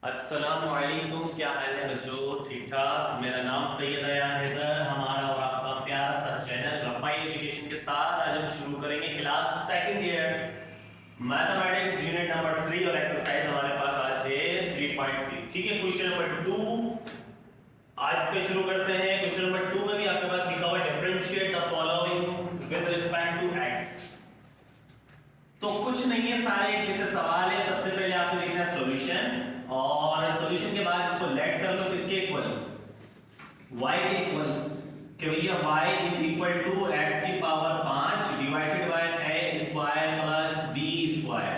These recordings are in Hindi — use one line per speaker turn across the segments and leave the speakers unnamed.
अस्सलामुअलैकुम, क्या हाल है बच्चों? ठीक ठाक। मेरा नाम सैयद अयान हैदर, हमारा और आपका प्यारा सा चैनल रब्बाई एजुकेशन के साथ आज हम शुरू करेंगे class second year mathematics unit number 3 और एक्सरसाइज हमारे पास आज है 3.3। ठीक है, क्वेश्चन नंबर 2 आज से शुरू करते हैं। क्वेश्चन नंबर 2 में भी आपके पास लिखा हुआ है differentiate the following with respect to x। तो कुछ नहीं है, सारे एक जैसे सवाल है। सबसे पहले आपको लिखना है सॉल्यूशन और सॉल्यूशन के बाद इसको लेट कर लो किसके इक्वल, y के इक्वल, कि भैया y is equal to x की power 5 divided by a square plus b square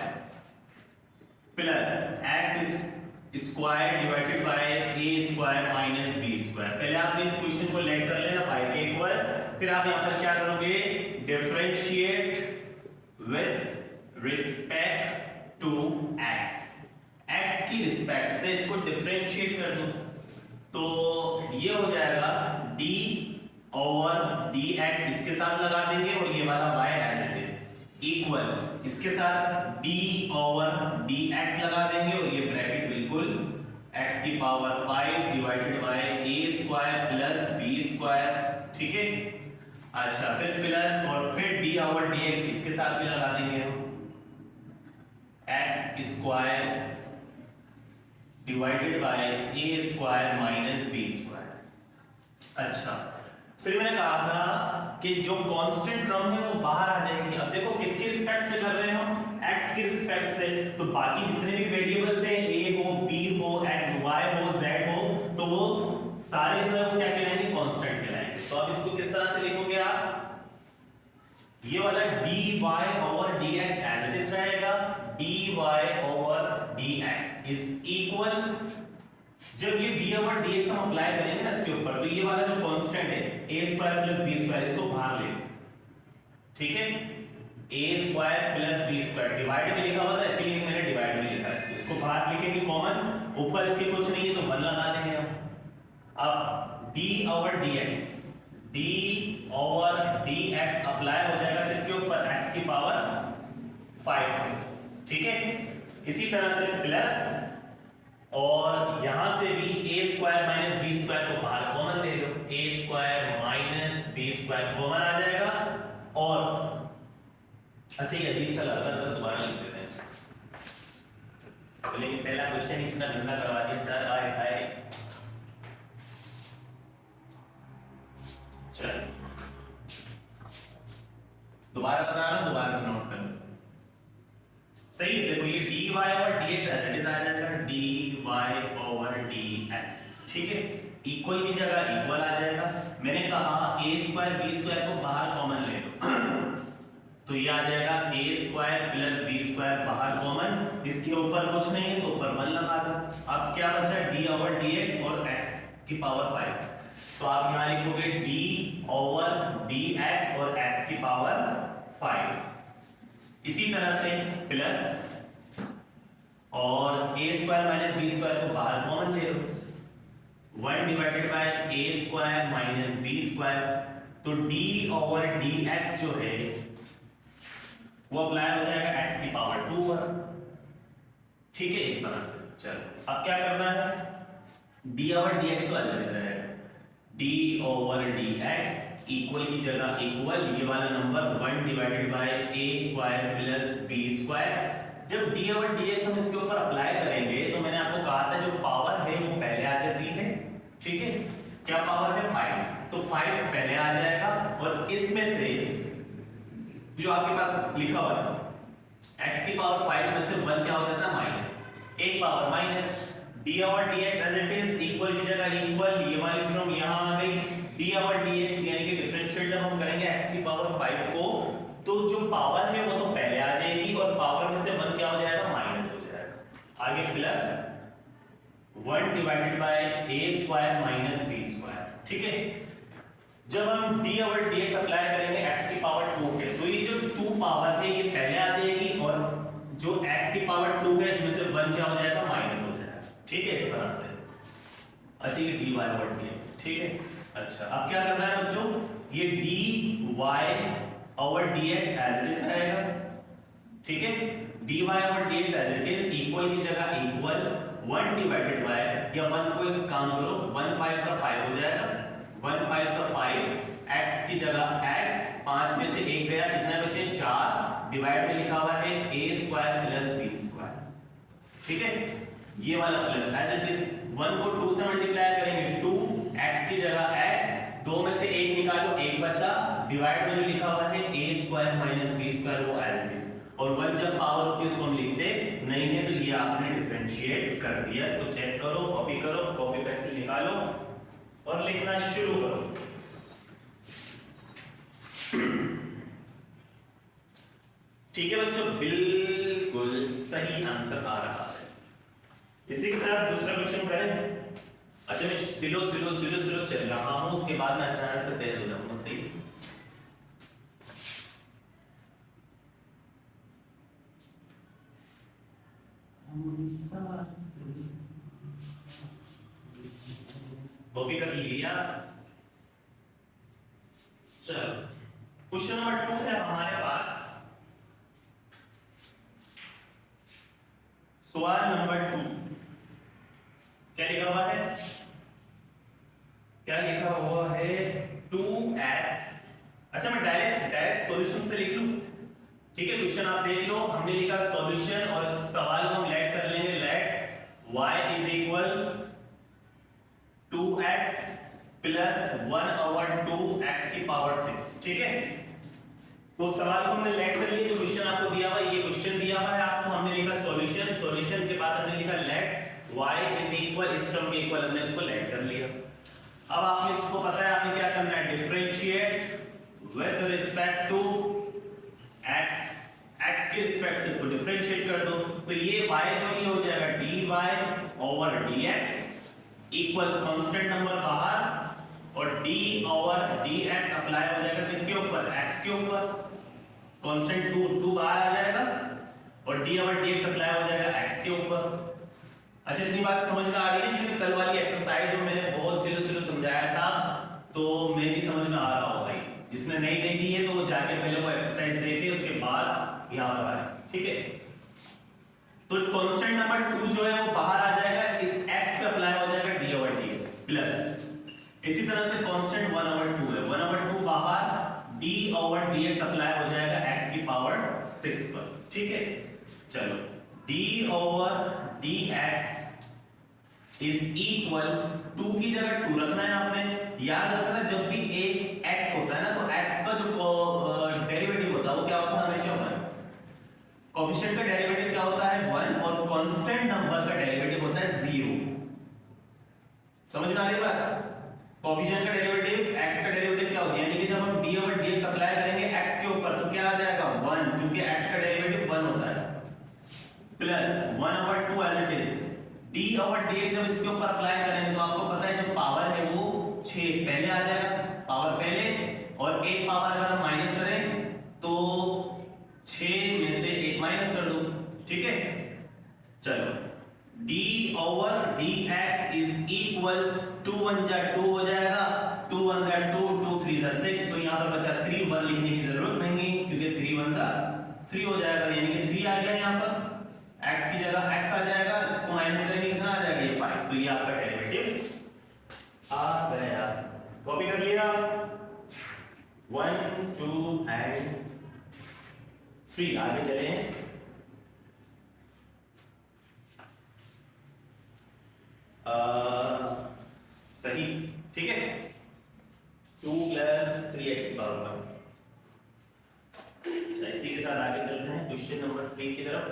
plus x square divided by a square minus b square. पहले आपने इस क्वेश्चन को लेट कर लेना y के इक्वल, फिर आप यहां पर क्या करोगे, differentiate with respect to x। x की रिस्पेक्ट से इसको डिफरेंशिएट कर दो तो ये हो जाएगा d ओवर dx, इसके साथ लगा देंगे और ये वाला y as it is equal इसके साथ d ओवर dx लगा देंगे और ये ब्रैकेट बिल्कुल x की power 5 divided by a square plus b square. ठीक है, अच्छा फिर प्लस और फिर d ओवर dx इसके साथ भी लगा देंगे हम x square divided by a square minus b square. अच्छा, फिर मैंने कहा था कि जो कांस्टेंट टर्म है वो बाहर आ जाएगी। अब देखो किसके रिस्पेक्ट से कर रहे हैं हम, x के रिस्पेक्ट से, तो बाकी जितने भी वेरिएबल्स हैं a हो b हो y हो z हो, तो वो सारे जो है वो क्या कहलाएंगे, कांस्टेंट कहलाएंगे। तो अब इसको किस तरह से लिखोगे आप, ये वाला dy over dx as it is रहेगा, dy over dx is equal, जब ये d ओवर dx हम अप्लाई करेंगे ना इसके ऊपर, तो ये वाला जो कांस्टेंट है a square plus b square, इसको बाहर ले। ठीक है, a square plus b square divide में लिखा हुआ था इसीलिए मैंने डिवाइड में लिखा है, इसको बाहर लिखेंगे कॉमन, ऊपर इसके कुछ नहीं है तो 1 लगा देंगे हम। अब d over dx, d over dx apply हो जाएगा किसके ऊपर, x की पावर 5। ठीक है, इसी तरह से प्लस और यहां से भी a square minus b square को बाहर कॉमन ले लो, a square minus b square common आ जाएगा। और अच्छा ये अजीब सा लग रहा है, दोबारा लिख देते हैं इसको, लेकिन पहला क्वेश्चन ही इतना गंदा करवा दिया सर, आए हाय। चल दोबारा बनाना, दोबारा नोट कर सही। देखो ये dy over dx as it is आ जाएगा dy ओवर dx। ठीक है, इक्वल की जगह इक्वल आ जाएगा। मैंने कहा a स्क्वायर b स्क्वायर को बाहर कॉमन ले लो तो ये आ जाएगा a square plus b square बाहर कॉमन, इसके ऊपर कुछ नहीं है तो ऊपर 1 लगा दो। अब क्या बचा, d ओवर dx और x की पावर 5, तो आप यहां लिखोगे d ओवर dx और x की पावर 5। इसी तरह से प्लस और a square minus b square को बाहर कॉमन ले लो, 1 divided by a square minus b square, तो d ओवर dx जो है वो अप्लाई हो जाएगा x की पावर 2 पर। ठीक है, इस तरह से। चलो अब क्या करना है, d ओवर dx तो अलग से रहेगा, d ओवर dx इक्वल की जगह इक्वल, ये वाला number 1 divided by a square plus b square. जब d ओवर dx हम इसके ऊपर अप्लाई करेंगे तो मैंने आपको कहा था जो पावर है वो पहले आ जाती है। ठीक है, क्या पावर है, 5, तो 5 पहले आ जाएगा और इसमें से जो आपके पास लिखा हुआ है x की पावर 5 में से 1 क्या हो जाता है, माइनस, एक power minus, d over dx as it is equal की जगह इक्वल, ये वाली टर्म यहां आ गई, d ओवर dx यानी कि डिफरेंशिएट जब हम करेंगे x की पावर 5 को, तो जो पावर है वो तो पहले आ जाएगी और पावर में से 1 क्या हो जाएगा, माइनस हो जाएगा। आगे plus 1 divided by a square minus b square. ठीक है, जब हम d ओवर dx अप्लाई करेंगे x की पावर 2 पे, तो ये जो 2 पावर है ये पहले आ जाएगी और जो x की पावर 2 है इसमें से 1 क्या हो जाएगा, माइनस हो जाएगा। ठीक है, इस तरह से। अच्छा ये dy ओवर dx। ठीक है, अच्छा अब क्या करना है बच्चों, ये dy over dx as it is रहेगा। ठीक है, dy over dx as it is equal की जगह इक्वल 1 डिवाइडेड बाय, या 1 को एक काम करो, 1 5 सा 5 हो जाएगा, 1 5 सा 5, x की जगह x, 5 में से 1 गया, कितना बचे 4, डिवाइड में लिखा हुआ है a square plus b square, ठीक है, ये वाला प्लस एज इट इज, 1 को 2 से मल्टीप्लाई करेंगे 2, x की जगह x, 2 में से 1 निकालो, 1 बचा, डिवाइड में जो लिखा हुआ है a square minus b square वो एज इट इज, और 1 जब पावर होती है उसको हम लिखते नहीं है, तो ये आपने डिफरेंशिएट कर दिया। इसको चेक करो, कॉपी करो, कॉपी पेंसिल निकालो और लिखना शुरू करो। ठीक है बच्चों, बिल्कुल सही आंसर आ रहा है। इसी के साथ दूसरा क्वेश्चन करें। अच्छा मैं स्लो चल रहा हूं, उसके बाद मैं अचानक से तेज हो जाऊंगा, सही। कॉपी कर लिया। चलो क्वेश्चन नंबर 2 है हमारे पास, सवाल नंबर 2। क्या लिखा हुआ है, क्या लिखा हुआ है 2x। अच्छा मैं डायरेक्ट सॉल्यूशन से लिख लूं, ठीक है। क्वेश्चन आप देख लो, हमने लिखा सॉल्यूशन और सवाल को हम लेट कर लेंगे, let y is equal 2x plus 1/2 x की पावर 6, ठीक है। तो सवाल को हमने लेट कर लिया, जो क्वेश्चन आपको दिया हुआ है, ये क्वेश्चन दिया हुआ है आपको, हमने लिखा सॉल्यूशन, सॉल्यूशन के बाद हमने लिखा लेट y इज इक्वल, इस टर्म के इक्वल हमने उसको लेट कर लिया। अब आपको पता है आपने क्या करना है, differentiate with respect to x, x के रिस्पेक्ट से इसको डिफरेंशिएट कर दो, तो ये y जो ये हो जाएगा dy over dx equal constant number बाहर, और d ओवर dx अप्लाई हो जाएगा किसके ऊपर, x के ऊपर, कांस्टेंट 2 बाहर आ जाएगा, और d ओवर dx अप्लाई हो जाएगा x के ऊपर। अच्छा इतनी बात समझ में आ गई ना, क्योंकि कल वाली एक्सरसाइज में मैंने बहुत स्लो समझाया था, तो मेरी समझ में आ रहा होगा भाई। जिसने नहीं देखी है तो वो जाके पहले वो एक्सरसाइज देखे, उसके बाद यहां पर आए, ठीक है। तो कांस्टेंट नंबर 2 जो है वो बाहर आ जाएगा, इस x पे अप्लाई हो जाएगा d ओवर dx प्लस, इसी तरह से कांस्टेंट 1/2 है, 1/2 बाहर, d ओवर dx अप्लाई हो जाएगा x की पावर 6 पर, ठीक है। चलो d over dx is equal 2 की जगह 2 रखना है आपने। याद रखना जब भी एक x होता है ना, तो x का जो डेरिवेटिव होता है वो क्या होता है, हमेशा 1। कोएफिशिएंट का डेरिवेटिव क्या होता है 1, और कांस्टेंट नंबर का डेरिवेटिव होता है 0। समझ में आ रही बात। कोएफिशिएंट का डेरिवेटिव x का डेरिवेटिव क्या होता है, यानी कि जब हम d ओवर dx अप्लाई करेंगे x के ऊपर तो क्या आ जाएगा 1, क्योंकि x का डेरिवेटिव 1 होता है, plus 1/2 as it is, d over dx जब इसके ऊपर अप्लाई करेंगे तो आपको पता है जो पावर है वो 6 पहले आ जाएगा, पावर पहले, और एक पावर अगर हम माइनस करें तो 6 में से 1 माइनस कर दो, ठीक है। चलो d over dx is equal 2 1 जा 2 हो जाएगा, 2 1 जा 2, 2 3 जा 6, तो यहां पर बचा 3, 1 लिखने की जरूरत नहीं है क्योंकि 3 1 जा 3 हो जाएगा, यानी कि 3 आ गया यहां पर, x की जगह x आ जाएगा, इसको माइनस करेंगे कितना आ जाएगा ये 5, तो ये आपका डेरिवेटिव आ गया। कॉपी कर लिया, 1 2 एंड 3, आगे चले। सही, ठीक है, 2 प्लस 3x की पावर 1। इसी के साथ आगे चलते हैं क्वेश्चन नंबर 3 की तरफ।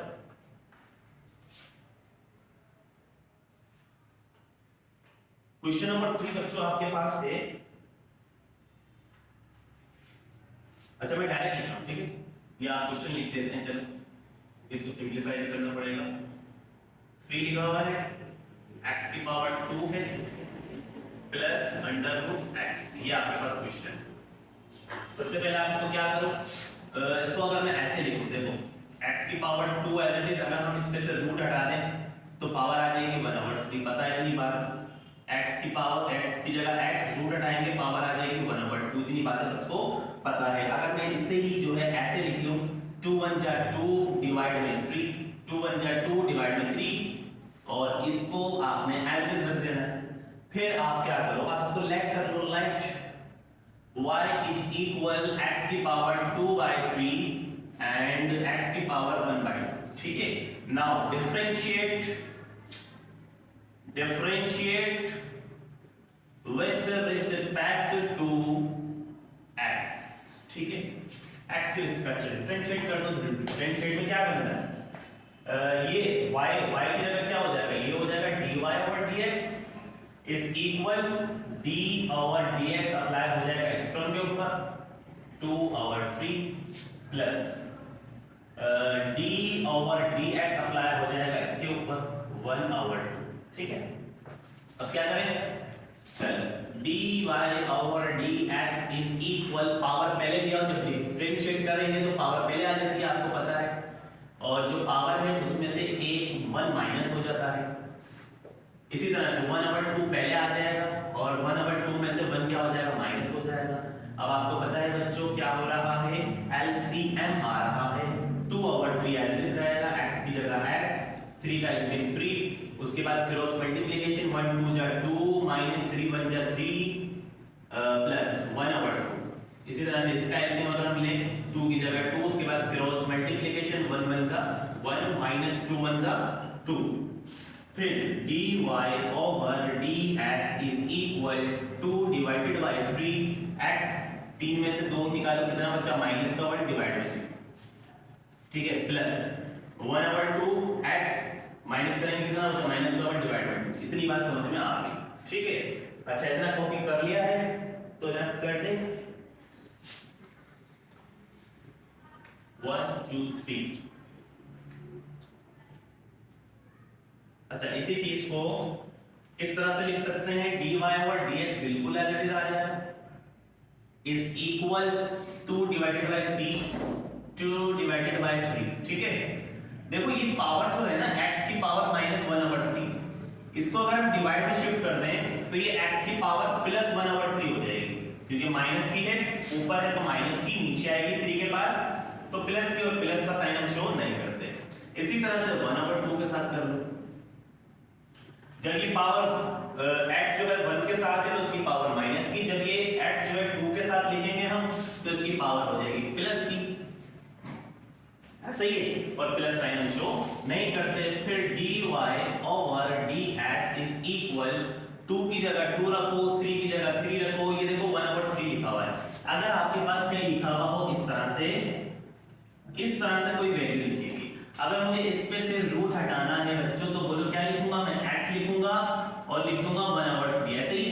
क्वेश्चन नंबर 3 बच्चों आपके पास है, अच्छा मैं डायरेक्ट लिख रहा हूं, ठीक है, या क्वेश्चन लिख देते हैं, चलो इसको सिंपलीफाई करना पड़ेगा। 3 लिखा हुआ है, x की पावर 2 है प्लस √x, ये आपके पास क्वेश्चन। सबसे पहले आप इसको क्या करो, इसको अगर मैं ऐसे लिखूं, देखो x की पावर 2 एज इट इज, अगर हम इसमें से रूट हटा दें तो पावर आ जाएगी 1/3, पता है इतनी बात। x की पावर, x की जगह x, रूट हटाएंगे पावर आ जाएगी 1/2, इतनी बातें सबको पता है। अगर मैं इसे ही जो है ऐसे लिख लूं, 2 1 जा 2 डिवाइड में 3, 2 1 जा 2 डिवाइड में 3, और इसको आपने एज इट रख देना है। फिर आप क्या करो, आप इसको लेट कर लो, let y is equal x की पावर 2/3 एंड x की पावर 1/2। ठीक है, now differentiate with respect to x। ठीक है, x के रिस्पेक्ट में डिफरेंशिएट कर दो। डिफरेंशिएट में क्या करना है, ये y की जगह क्या हो जाएगा, ये हो जाएगा dy/dx is equal d/dx apply हो जाएगा इस टर्म के ऊपर 2/3 प्लस d/dx अप्लाई हो जाएगा इसके ऊपर 1/2। ठीक है, अब क्या करें, चल dy/dx इज इक्वल, पावर पहले दिया, जब डिफरेंशिएट करेंगे तो पावर पहले आ जाती है, आपको पता है, और जो पावर है उसमें से एक 1 माइनस हो जाता है। इसी तरह से 1/2 पहले आ जाएगा और 1/2 में से 1 क्या हो जाएगा, माइनस हो जाएगा। अब आपको पता है बच्चों क्या हो रहा है, एलसीएम आ रहा है, 2/3 एज इट इज रहेगा, x की जगह x, 3 का एलसीएम 3, उसके बाद क्रॉस मल्टीप्लिकेशन 1 2 जा 2 माइनस 3 1 जा 3 प्लस 1/2। इसी तरह से इसका एलसीएम अगर हम लें 2 की जगह 2, उसके बाद क्रॉस मल्टीप्लिकेशन 1 1 जा 1 माइनस 2 1 जा 2, फिर dy/dx is equal 2 divided by 3x, 3 में से 2 निकालो कितना बचा, माइनस का 1 डिवाइड बाय 3। ठीक है, प्लस 1/2 x माइनस करेंगे कितना बचा, माइनस का 1 डिवाइड बाय 2। इतनी बात समझ में आ गई। ठीक है, अच्छा इतना कॉपी कर लिया है तो रफ कर दे 1 2 3। अच्छा, इसी चीज को किस तरह से लिख सकते हैं, dy/dx बिल्कुल एज इट इज आ जाएगा, is equal 2 divided by 3, 2 divided by 3। ठीक है, देखो ये पावर जो है ना, x की पावर -1/3, इसको अगर हम डिवाइड में शिफ्ट कर दें तो ये x की पावर +1/3 हो जाएगी, क्योंकि माइनस की है, ऊपर है तो माइनस की, नीचे आएगी 3 के पास, तो प्लस की, और प्लस का साइन हम शो नहीं करते। इसी तरह से 1/2 के साथ कर लो, जब ये पावर x जो है 1 के साथ है तो उसकी पावर माइनस की, जब ये x जो है 2 के साथ लिखेंगे हम तो इसकी पावर हो जाएगी प्लस की, ऐसा ही है, और प्लस साइन हम शो नहीं करते। फिर dy/dx इज इक्वल 2 की जगह 2 रखो, 3 की जगह 3 रखो, ये देखो 1/3 लिखा हुआ है। अगर आपके पास कहीं लिखा हुआ हो इस तरह से कोई वैल्यू लिखेगी, अगर मुझे इसमें से रूट हटाना है बच्चों तो बोलो क्या लिखूंगा मैं, x लिखूंगा और लिख दूंगा 1/3, ऐसे ही है।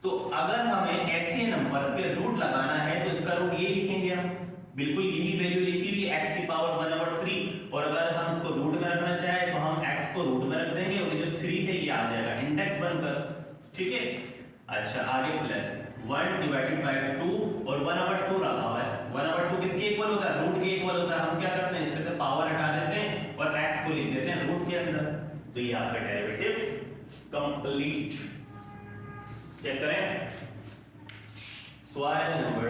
तो अगर हमें ऐसे नंबर्स पे रूट लगाना है तो इसका रूट ये लिखेंगे हम, बिल्कुल यही वैल्यू लिखी हुई x की पावर 1/3, और अगर हम इसको रूट में रखना चाहे तो हम x को रूट में रख देंगे और ये जो 3 है ये आ जाएगा इंडेक्स बनकर। ठीक है, अच्छा आगे प्लस 1 डिवाइडेड बाय 2 और 1/2 रखा हुआ है, 1/2 किसके इक्वल होता है, रूट के इक्वल होता है। हम क्या करते हैं, इसमें से पावर हटा देते हैं और x को लिख देते हैं रूट के अंदर, तो ये आपका डेरिवेटिव कंप्लीट। चेक करें, सवाल नंबर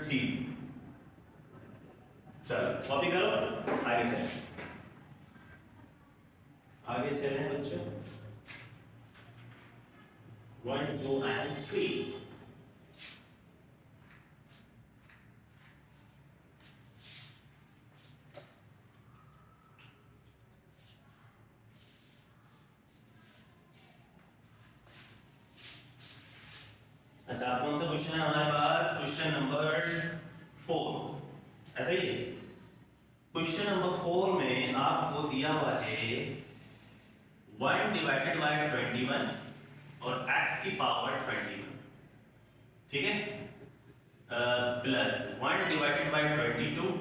3, चलो कॉपी करो, आगे चलें बच्चों, 1 2 and 3। अच्छा, कौन सा क्वेश्चन है हमारे पास, क्वेश्चन नंबर 4, ऐसा ही है। क्वेश्चन नंबर 4 में आपको दिया हुआ है 1 डिवाइडेड बाय 21 और x की पावर 21, ठीक है, प्लस 1 डिवाइडेड बाय 22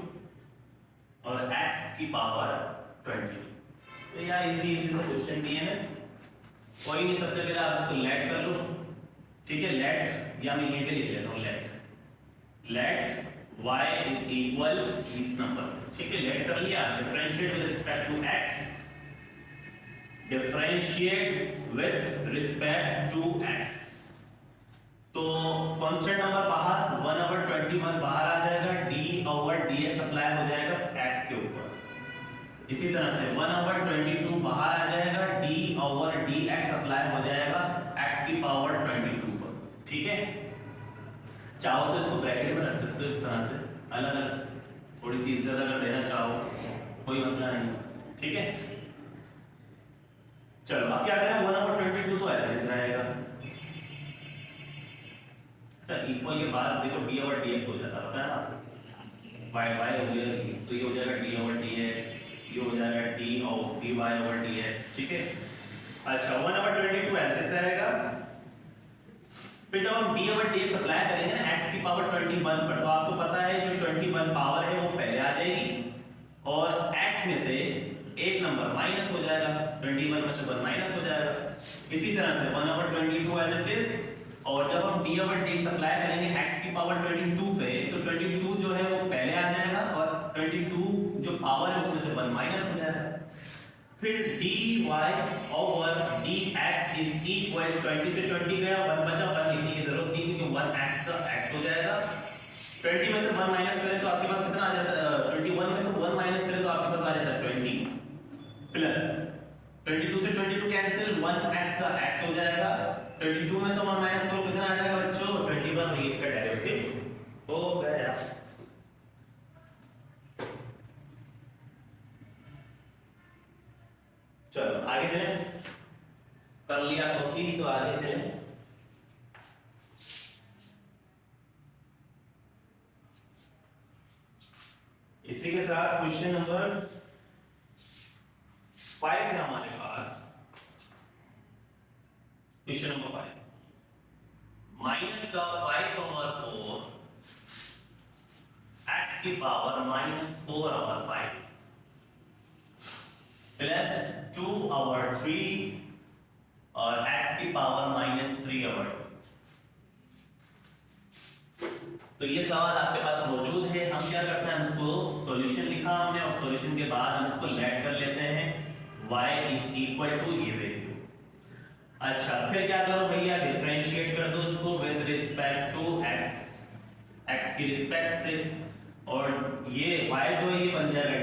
और x की पावर 22। तो यार इजी से क्वेश्चन दिए हैं, कोई नहीं, सबसे पहले आप इसको लेट कर लो। ठीक है, लेट, या मैं ये भी लिख लेता हूँ, लेट y इज इक्वल इस नंबर। ठीक है, लेट कर लिया, differentiate with respect to x, differentiate with respect to x। तो कांस्टेंट नंबर बाहर 1/21 बाहर आ जाएगा, d/dx अप्लाई हो जाएगा x के ऊपर। इसी तरह से 1/22 बाहर आ जाएगा, d/dx अप्लाई हो जाएगा x की पावर 22 पर। ठीक है, चाहो तो इसको ब्रैकेट में रख सकते हो इस तरह से, अलग अलग थोड़ी सी इज्जत अगर देना चाहो कोई मसला नहीं। ठीक है, चलो अब क्या करें, 1/22 तो एज रहेगा। सर इक्वल के बाद देखो d/dx हो जाता है, पता है ना, y हो गया तो ये हो जाएगा d/dx, ये हो जाएगा dy/dx। ठीक है, अच्छा 1/22 एज रहेगा। फिर जब हम d/dx अप्लाई करेंगे ना x की पावर 21 पर, तो आपको पता है जो 21 पावर है वो पहले आ जाएगी और x में से एक नंबर माइनस हो जाएगा, 21 में से 1 माइनस हो जाएगा। इसी तरह से 1/22 एज इट इज, और जब हम d/dx अप्लाई करेंगे x की पावर 22 पे, तो 22 जो है वो पहले आ जाएगा और 22 जो पावर है उसमें से 1 माइनस हो जाएगा। फिर dy/dx इज इक्वल, 20 से 20 गया, 1 बचा, 1 लिखने की जरूरत थी क्योंकि 1x x हो जाएगा। 20 में से 1 माइनस करें तो आपके पास कितना आ जाता है, 21 में से 1 माइनस करें तो आपके पास आ जाता है 20 प्लस 22 से 22 कैंसिल, 1x x हो जाएगा। 22 में से 1 माइनस करो कितना आ जाएगा बच्चों, 21, ये इसका डेरिवेटिव हो गया। चलो आगे चलें, कर लिया तो आगे चलें। इसी के साथ क्वेश्चन नंबर 5 है हमारे पास। क्वेश्चन नंबर 5, माइनस का 5/4 x की पावर -4/5 प्लस 2/3 और x की पावर -3/2। तो ये सवाल आपके पास मौजूद है। हम क्या करते हैं, हम इसको सॉल्यूशन लिखा हमने और सॉल्यूशन के बाद हम इसको लेट कर लेते हैं, y इज इक्वल टू ये वैल्यू। अच्छा फिर क्या करो भैया, डिफरेंशिएट कर दो इसको विद रिस्पेक्ट टू x की रिस्पेक्ट से, और ये y जो है ये बन जाएगा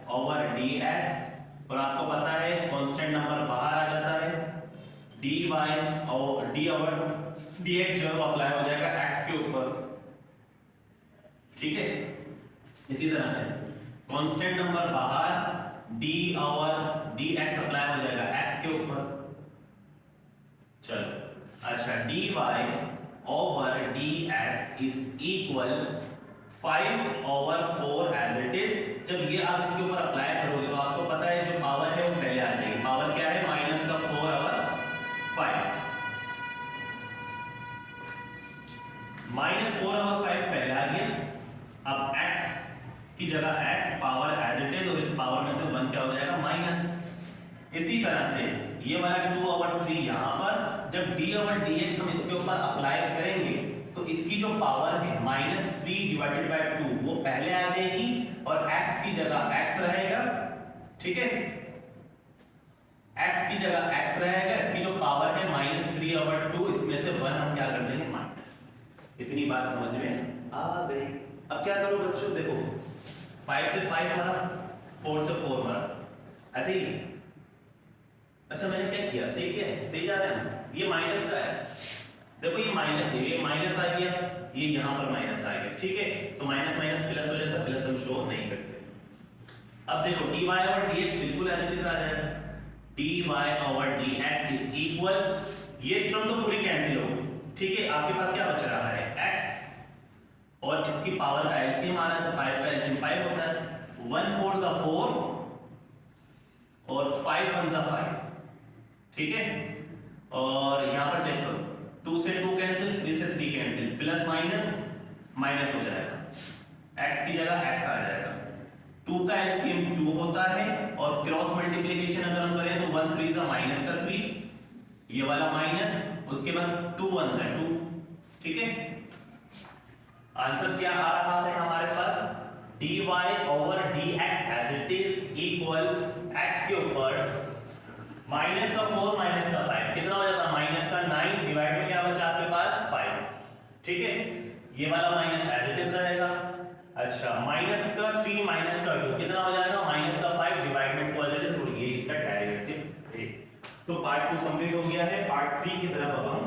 dy/dx, और आपको पता है कांस्टेंट नंबर बाहर आ जाता है, dy/dx जो है वो अप्लाई हो जाएगा x के ऊपर। ठीक है, इसी तरह से कांस्टेंट नंबर बाहर, d/dx अप्लाई हो जाएगा x के ऊपर। चलो अच्छा, dy/dx is equal 5/4 as it is. जब ये आप इसके ऊपर अप्लाई करोगे तो आपको पता है जो पावर है वो पहले आ जाएगी। पावर क्या है, -4/5। -4/5 पहले आ गया, अब x की जगह x power as it is, और इस पावर में से 1 क्या हो जाएगा, माइनस। इसी तरह से ये वाला 2/3 यहां पर, जब d/dx हम इसके ऊपर अप्लाई करेंगे तो इसकी जो पावर है -3/2 वो पहले आ जाएगी और x की जगह x रहेगा। ठीक है, x की जगह x रहेगा, इसकी जो पावर है -3/2, इसमें से 1 हम क्या कर देंगे, माइनस। इतनी बात समझ में आ गई। अब क्या करो बच्चों, देखो 5 से 5 मरा, 4 से 4 मरा, ऐसे ही। अच्छा मैंने क्या किया, सही क्या है, सही जा रहा है। ये माइनस का है, देखो ये माइनस है, ये माइनस आ गया, ये यहां पर माइनस आ गया। ठीक है, तो माइनस माइनस प्लस हो जाता है, प्लस हम शो नहीं करते। अब देखो dy/dx बिल्कुल एज इट इज आ जाएगा, dy/dx इज इक्वल, ये टर्म तो पूरी कैंसिल हो गई। ठीक है, आपके पास क्या बच रहा है, x, और इसकी पावर का एलसीएम आ रहा है, तो 5 का एलसीएम 5 होता है, 1 4 सा 4 और 5 1 सा 5। ठीक है, और यहां पर चेक करो, 2 से 2 कैंसिल, 3 से 3 कैंसिल, प्लस माइनस माइनस हो जाएगा, x की जगह x आ जाएगा। 2 का एलसीएम 2 होता है, और क्रॉस मल्टीप्लिकेशन अगर हम करें तो 1 3 सा माइनस का 3, ये वाला माइनस, उसके बाद 2 1 सा 2। ठीक है, आंसर क्या आ रहा है हमारे पास, dy/dx as it is equal x के ऊपर माइनस का 4 माइनस का 5, कितना हो जाता है, माइनस का 9 डिवाइड में क्या बचा आपके पास, 5। ठीक है, ये वाला माइनस एज इट इज रहेगा। अच्छा माइनस का 3 माइनस का 2 कितना हो जाएगा, माइनस का 5 डिवाइड में 2 आ जाएगा, तो ये इसका डेरिवेटिव है। तो पार्ट 2 कंप्लीट हो गया है। पार्ट 3 की तरफ अब हम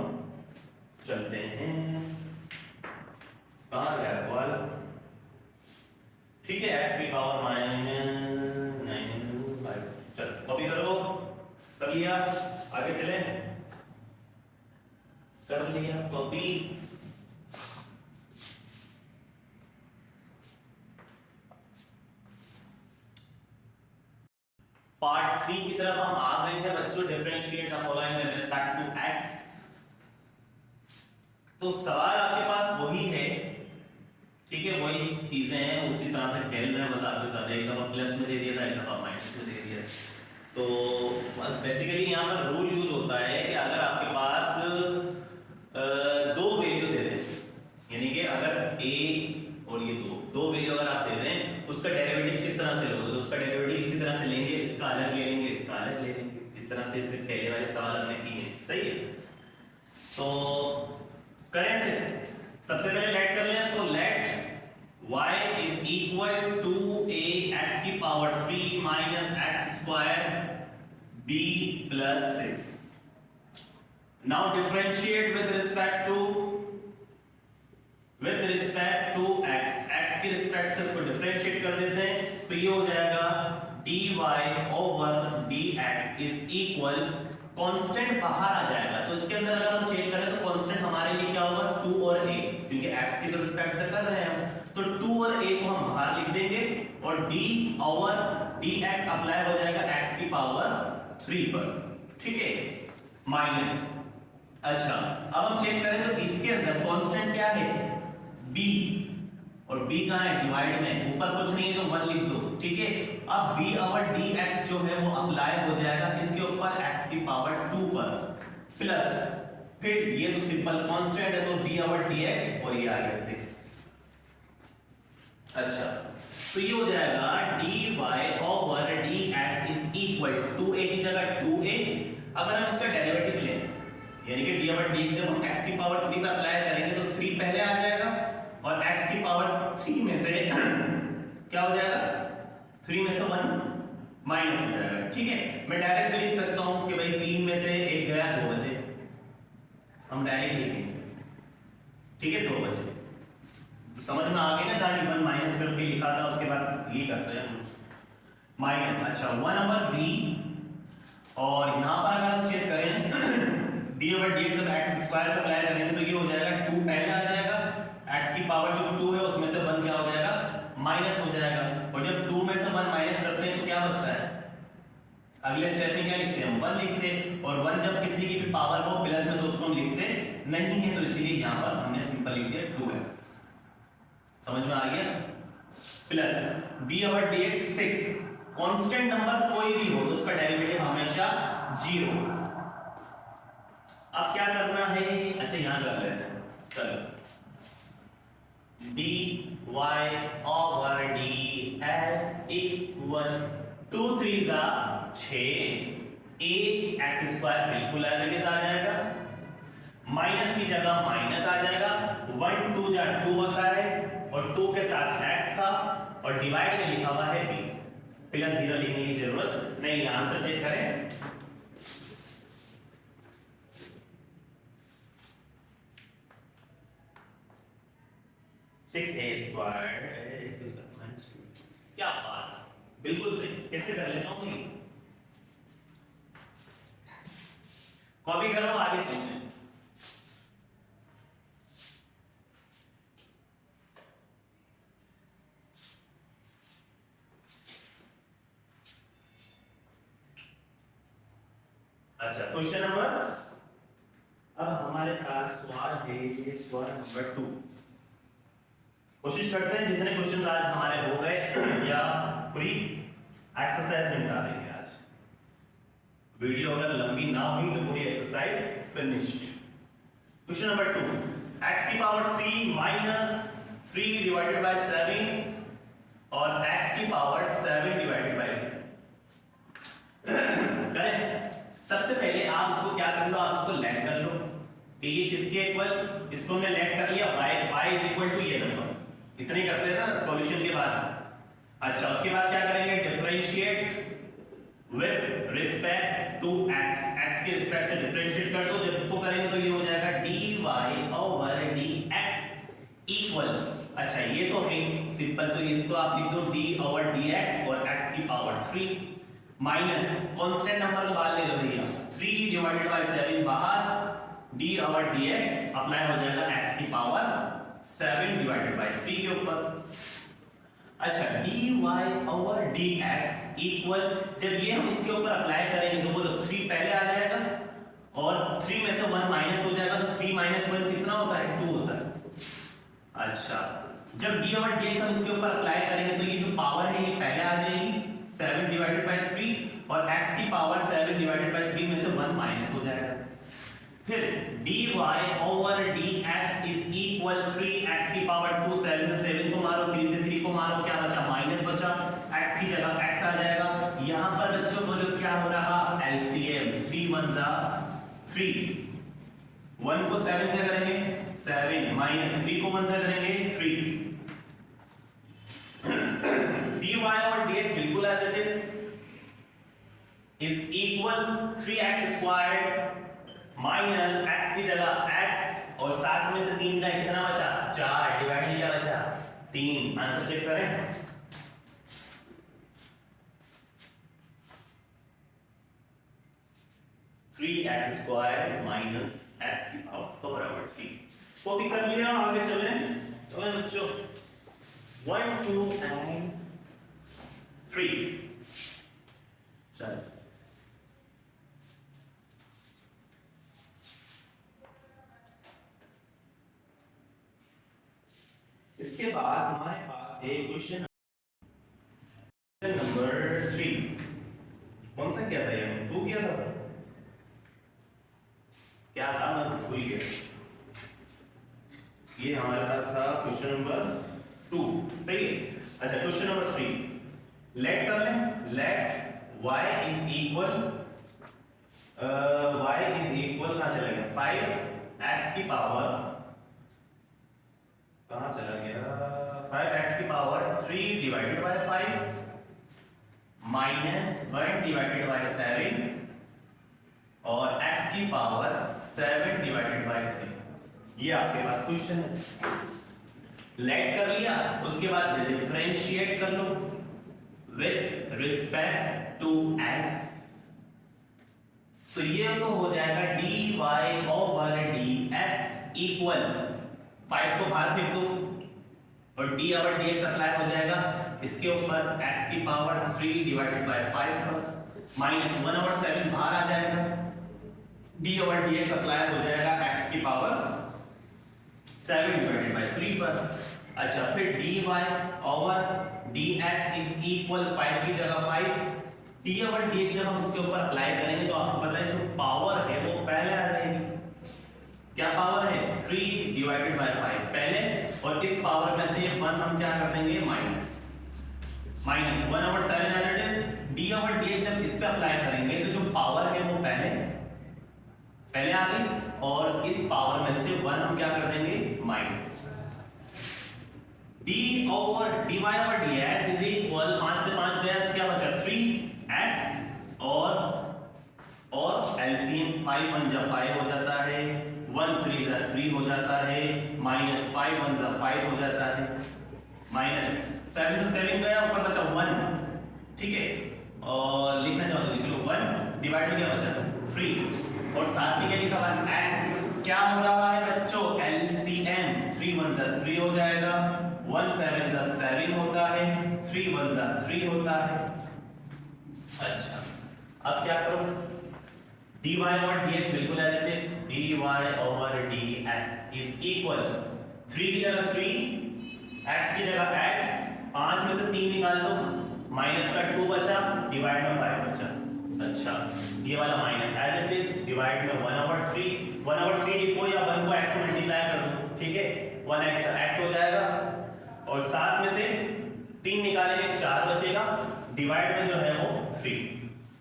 चलते हैं। कहां गया सवाल, ठीक है, x की पावर माइनस 9, चलो कॉपी करो, कर लिया, आगे चले, कर लिया कॉपी। पार्ट 3 की तरफ हम आ गए हैं बच्चों। Differentiate the following with respect to x। तो सवाल आपके पास वही है, ठीक है, वही चीजें हैं, उसी तरह से खेल रहे हैं, बस आपके साथ एक दफा प्लस में दे दिया था, एक दफा माइनस में दे दिया। तो बेसिकली यहाँ पर रूल यूज होता है कि अगर आपके पास दो वैल्यू दे दें, यानी कि अगर a और ये दो वैल्यू अगर आप दे दें, उसका डेरिवेटिव किस तरह से लोगे, तो उसका डेरिवेटिव इसी तरह से लेंगे, इसका अलग ले लेंगे, इसका अलग ले लेंगे, जिस तरह से इससे पहले वाले सवाल हमने किए हैं, सही है। तो करें से सबसे पहले लेट कर लें इसको, let y is equal to a x की power 3 minus x square b plus 6. Now differentiate with respect to x, x की रिस्पेक्ट से इसको डिफरेंशिएट कर देते हैं, तो ये हो जाएगा dy over dx is equal, constant बाहर आ जाएगा, तो इसके अंदर अगर हम चेक करें तो कांस्टेंट हमारे लिए क्या होगा, 2 और a, क्योंकि x की तो रिस्पेक्ट से कर रहे हैं हम, तो 2 और a को हम बाहर लिख देंगे और d ओवर dx अप्लाई हो जाएगा x की पावर 3 पर, ठीक है, माइनस। अच्छा अब हम चेक करें तो इसके अंदर कांस्टेंट क्या है, b, और b कहां है, डिवाइड में, ऊपर कुछ नहीं है तो 1 लिख दो, ठीक है। अब b ओवर dx जो है वो अप्लाई हो जाएगा किसके ऊपर, x की पावर 2 पर, प्लस फिर ये तो सिंपल कांस्टेंट है तो d ओवर dx और ये आ गया 6। अच्छा तो ये हो जाएगा dy over dx is equal to 2a की जगह 2a, अगर हम इसका डेरिवेटिव लें यानी कि d ओवर dx जब हम x की पावर 3 पे अप्लाई करेंगे तो 3 पहले आ जाएगा और x की पावर 3 में से क्या हो जाएगा, 3 में से 1 माइनस हो जाएगा, ठीक है। मैं डायरेक्ट लिख सकता हूं कि भाई 3 में से 1 गया 2 बचे, हम डायरेक्ट लिखेंगे, ठीक है, 2 बचे, समझ में आ गई ना कहानी, 1 माइनस करके लिखा था, उसके बाद ये करते हैं माइनस। अच्छा 1 ओवर b, और यहां पर अगर हम चेक करें d ओवर dx जब x स्क्वायर पे अप्लाई करेंगे तो ये हो जाएगा 2 पहले आ जाएगा, x की पावर जो 2 है उसमें से 1 क्या हो जाएगा, माइनस हो जाएगा, और जब 2 में से 1 माइनस करते हैं तो क्या बचता है, अगले स्टेप में क्या लिखते हैं, 1 लिखते हैं, और 1 जब किसी की भी पावर हो प्लस में तो उसको हम लिखते नहीं है, तो इसीलिए यहां पर हमने सिंपल लिख दिया 2x, समझ में आ गया, plus d over dx 6, constant number कोई भी हो तो उसका डेरिवेटिव हमेशा 0। अब क्या करना है, अच्छा यहां कर लेते हैं, चलो dy ओवर dx इक्वल 2 3 जा 6, a x स्क्वायर बिल्कुल एज इट इज आ जाएगा, माइनस की जगह माइनस आ जाएगा, 1 2 जा 2 होता है और 2 के साथ x था और डिवाइड में लिखा हुआ है b, प्लस 0 लिखने की जरूरत नहीं, आंसर चेक करें, सिक्स ए स्क्वायर एक्स स्क्वायर माइनस 2, क्या बात, बिल्कुल सही, कैसे कर लेता हूं ये, कॉपी करो आगे चलते हैं। अच्छा क्वेश्चन नंबर, अब हमारे पास सवाल है ये सवाल नंबर 2। कोशिश करते हैं जितने क्वेश्चंस आज हमारे हो गए या पूरी एक्सरसाइज निपटा देंगे आज, वीडियो अगर लंबी ना हुई तो पूरी exercise finished. Question number 2, x की पावर 3 माइनस 3 डिवाइडेड बाय 7 और x की पावर 7 डिवाइडेड बाय 3, करें। सबसे पहले आप इसको क्या कर लो, आप इसको लेट कर लो कि ये किसके इक्वल, इसको हमने लेट कर लिया y, y is equal to ये नंबर, इतने करते हैं ना सॉल्यूशन के बाद। अच्छा उसके बाद क्या करेंगे, differentiate with respect to x, x के रिस्पेक्ट से डिफरेंशिएट कर दो। जब इसको करेंगे तो ये हो जाएगा dy ओवर dx इक्वल, अच्छा ये तो है सिंपल, तो इसको आप लिख दो d ओवर dx और x की पावर 3 माइनस कांस्टेंट नंबर को बाहर ले लो भैया, 3 डिवाइडेड बाय 7 बाहर, d ओवर dx अप्लाई हो जाएगा x की पावर 7 डिवाइडेड बाय 3 के ऊपर। अच्छा dy ओवर dx इक्वल, जब ये हम इसके ऊपर अप्लाई करेंगे तो बोलो 3 पहले आ जाएगा और 3 में से 1 माइनस हो जाएगा, तो 3 माइनस 1 कितना होता है, 2 होता है। अच्छा जब d ओवर dx हम इसके ऊपर अप्लाई करेंगे तो ये जो पावर है ये पहले आ जाएगी 7 डिवाइडेड बाय 3 और x की पावर 7 डिवाइडेड बाय 3 में से 1 माइनस हो जाएगा। फिर dy over dx is equal 3x की पावर 2, 7 से 7 को मारो, 3 से 3 को मारो, क्या बचा, माइनस बचा, x की जगह x आ जाएगा। यहां पर बच्चों बोलो क्या हो रहा, LCM 3 1 जा 3, 1 को 7 से करेंगे 7 माइनस 3 को 1 से करेंगे 3, dy और dx बिल्कुल as it is equal 3x squared minus x की जगह x और 7 में से 3 का कितना बचा, 4 डिवाइड में क्या बचा 3। आंसर चेक करें, three x square minus x की पावर बराबर 3। कॉपी कर लिया, आगे चले चले बच्चों, 1 2 एंड 3 चल। इसके बाद हमारे पास एक क्वेश्चन नंबर 3, कौन सा किया था ये, 2 किया था, क्या था मैं भूल गया। ये हमारे पास था क्वेश्चन नंबर 2, सही है। अच्छा क्वेश्चन नंबर 3 लेट कर लें, लेट y इज इक्वल कहां चला गया, 5x की पावर कहां चला गया, 5x की power 3 divided by 5 minus 1 divided by 7 और x की पावर 7 डिवाइडेड बाय 3। ये आपके पास क्वेश्चन है। लेट कर लिया, उसके बाद डिफरेंशिएट कर लो विथ रिस्पेक्ट टू x, तो ये तो हो जाएगा dy ओवर dx इक्वल 5 को बाहर फेंक दो और d ओवर dx अप्लाई हो जाएगा इसके ऊपर x की पावर 3 डिवाइडेड बाय 5 पर माइनस 1 ओवर 7 बाहर आ जाएगा, d ओवर dx अप्लाई हो जाएगा x की पावर 7 डिवाइडेड बाय 3 पर। अच्छा फिर dy over dx is equal 5 की जगह 5, d ओवर dx जब हम इसके ऊपर अप्लाई करेंगे तो आपको पता है जो पावर है वो पहले आ जाएगी, क्या पावर है 3 डिवाइडेड बाय 5 पहले, और इस पावर में से 1 हम क्या कर देंगे minus 1 over 7 as it is, d over dx जब इस पे अप्लाई करेंगे तो जो पावर है वो पहले आ गई, और इस पावर में से 1 हम क्या कर देंगे minus, dy over dx is equal 5 से 5 गया क्या बचा 3x और एलसीएम 5 1 जा 5 हो जाता है, 1 3 जा 3 हो जाता है, माइनस 5 1 जा 5 हो जाता है, माइनस 7 से 7 गया ऊपर बचा 1, ठीक है, और लिखना चाहो तो लिख लो 1 डिवाइड में क्या बचा 3 और साथ में क्या लिखा हुआ है x, क्या हो रहा है बच्चों एलसीएम 3 1 जा 3 हो जाएगा, 1 7 जा 7 होता है, 3 1 जा 3 होता है। अच्छा अब क्या करो, dy ओवर dx बिल्कुल as it is, dy over dx is equal 3 की जगह 3, x की जगह x, 5 में से 3 निकाल दो, माइनस का 2 बचा, डिवाइड में 5 बचा। अच्छा ये वाला minus as it is, divide में 1 ओवर 3 को या 1 को x से मल्टीप्लाई कर दो, ठीक है, 1x x हो जाएगा और 7 में से 3 निकालेंगे 4 बचेगा, डिवाइड में जो है वो 3,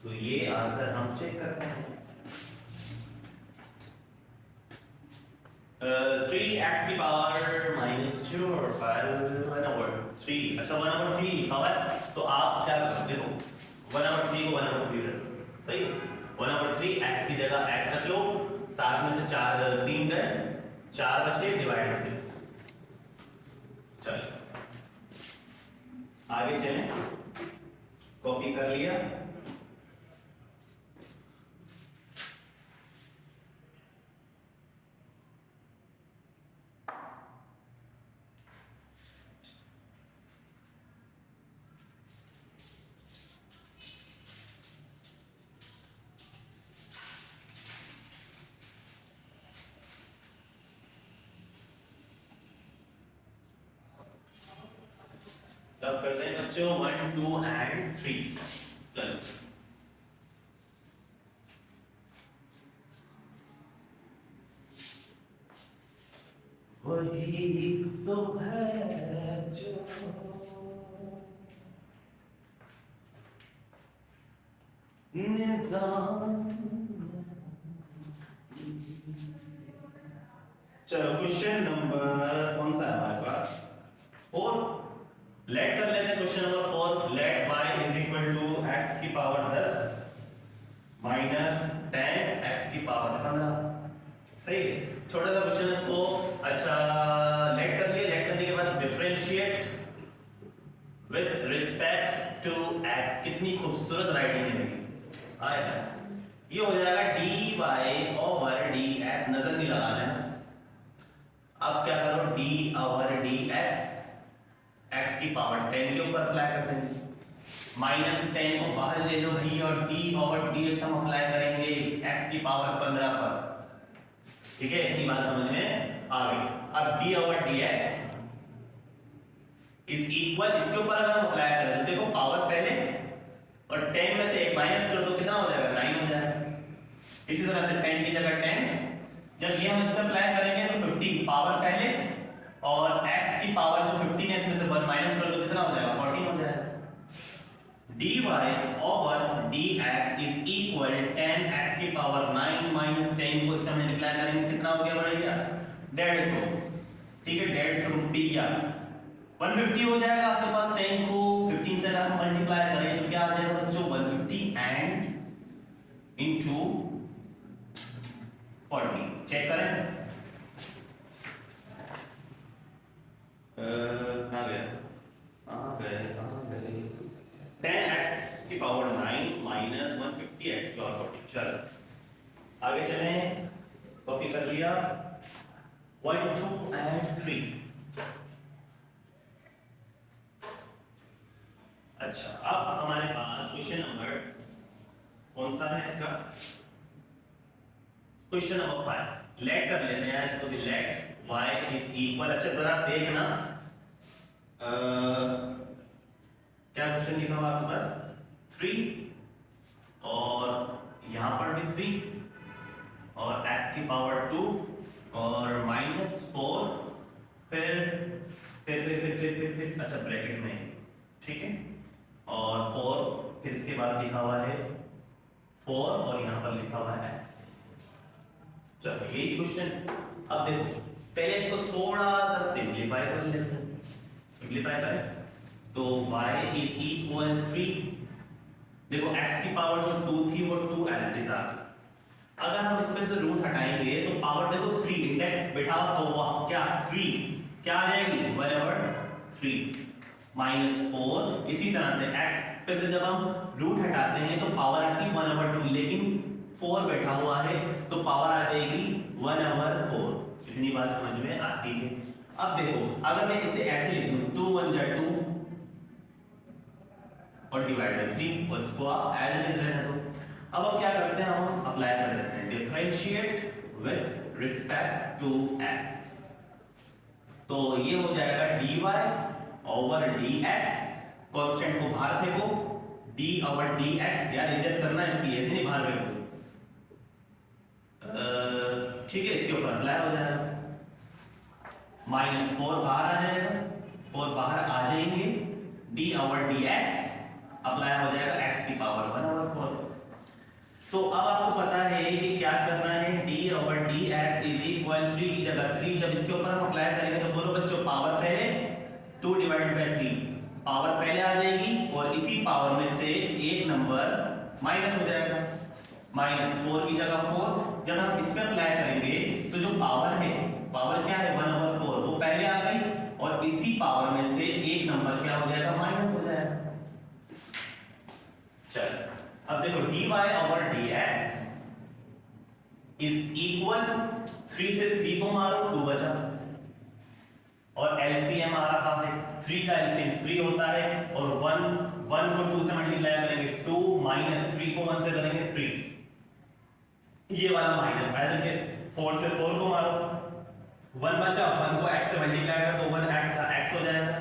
तो ये आंसर हम चेक करते हैं। 3x की पावर -2 और 1/3। अच्छा 1/3 लिखा हुआ है तो आप क्या कर सकते हो 1/3 को 1/3 रख लो, सही है। 1/3 x की जगह x रख लो, सात में से 4 3 गए, 4 बचे डिवाइड में 3। चलो आगे चलें, कॉपी कर लिया। तब करते हैं बच्चों 1 2 एंड 3। चलो वही तो है जो निजाम। चलो क्वेश्चन नंबर कौन सा है हमारे पास 4। लेट कर लेते हैं question number 4। Let y is equal to x की पावर 10 माइनस 10 x की पावर 15। सही है, छोटा सा क्वेश्चन इसको। अच्छा लेट कर लिए, लेट करने के बाद differentiate with respect to x। कितनी खूबसूरत राइटिंग है आएगा, ये हो जाएगा dy ओवर dx। नजर नहीं लगा देना। अब क्या करो d ओवर dx, x की पावर 10 के ऊपर अप्लाई कर देंगे, माइनस 10 को बाहर ले लो भैया और d ओवर dx हम अप्लाई करेंगे x की पावर 15 पर। ठीक है, इतनी बात समझ में आ गई। अब d over dx is equal, इसके ऊपर अगर हम अप्लाई करें तो देखो पावर पहले और 10 में से 1 माइनस कर दो, कितना हो जाएगा 9 हो जाएगा। इसी तरह से 10 की जगह 10, जब ये हम इसमें अप्लाई करेंगे तो 15 पावर पहले और x की पावर जो 15 है इसमें से 1 माइनस कर दो, कितना हो जाएगा 14 हो जाएगा। dy over dx is equal 10x की पावर 9 माइनस 10 को इससे मल्टीप्लाई करेंगे, कितना हो गया बढ़िया 150। ठीक है, 150 रुपया 150 हो जाएगा आपके पास। 10 को 15 से अगर हम मल्टीप्लाई करें तो क्या आ जाएगा बच्चों 150 एंड इनटू 40। चेक करें कहां गए 10x की पावर 9 माइनस 150x की पावर 40। चलो आगे चलें, कॉपी कर लिया 1 2 एंड 3। अच्छा अब हमारे पास क्वेश्चन नंबर कौन सा है इसका, क्वेश्चन नंबर 5। लेट कर लेते हैं इसको भी, लेट y इज इक्वल। अच्छा जरा देखना क्या क्वेश्चन लिखा हुआ आपके पास 3 और यहां पर भी 3 और x की पावर 2 और -4 फिर अच्छा ब्रैकेट में, ठीक है, और 4 फिर इसके बाद लिखा हुआ है 4 और यहां पर लिखा हुआ है x। चलो यही क्वेश्चन। अब देखो पहले इसको थोड़ा सा सिंपलीफाई कर लेते हैं। सिंपलीफाई करें तो y इज इक्वल 3, देखो x की पावर जो 2 थी वो 2 एज इट इज आ गई। अगर हम इसमें से रूट हटाएंगे तो पावर देखो 3 इंडेक्स बैठाओ तो वहां क्या 3 क्या आ जाएगी 1/3 -4। इसी तरह से x पे से जब हम रूट हटाते हैं तो पावर आती है 1/2, लेकिन 4 बैठा हुआ है तो पावर आ जाएगी 1/4। इतनी बात समझ में आती है। अब देखो अगर मैं इसे ऐसे लिख दूं 2 1 जा 2 और डिवाइड बाय 3 और इसको आप एज इट इज रहने दो। अब क्या करते हैं हम अप्लाई कर देते हैं differentiate with respect to x। तो ये हो जाएगा dy ओवर dx, कांस्टेंट को बाहर फेंको, d ओवर dx या रिजेक्ट करना इसकी ऐसे नहीं बाहर फेंको, ठीक है, इसके ऊपर अप्लाई हो जाएगा। -4 बाहर आ जाएगा, 4 बाहर आ जाएंगे, d ओवर dx अप्लाई हो जाएगा x की पावर 1/4। तो अब आपको पता है कि क्या करना है, d over dx is equal equal 3 की जगह 3, जब इसके ऊपर हम अप्लाई करेंगे तो बोलो बच्चों पावर पहले 2 डिवाइडेड बाय 3, पावर पहले आ जाएगी और इसी पावर में से एक नंबर माइनस हो जाएगा, -4 की जगह 4। जब हम इसमें अप्लाई करेंगे तो जो पावर है, पावर क्या है 1/4, वो पहले आ गई और इसी पावर में से एक नंबर क्या हो जाएगा, माइनस हो जाएगा। चल अब देखो dy/dx इज इक्वल 3 से 3 को मारो 2 बचा और एलसीएम आ रहा है 3 का एलसीएम 3 होता है और 1 को 2 से मल्टीप्लाई करेंगे 2 माइनस 3 को 1 से करेंगे 3, ये वाला माइनस एज इट इज। 4 से 4 को मारो 1 बचा, 1 को x से मल्टीप्लाई करो तो 1x हो जाएगा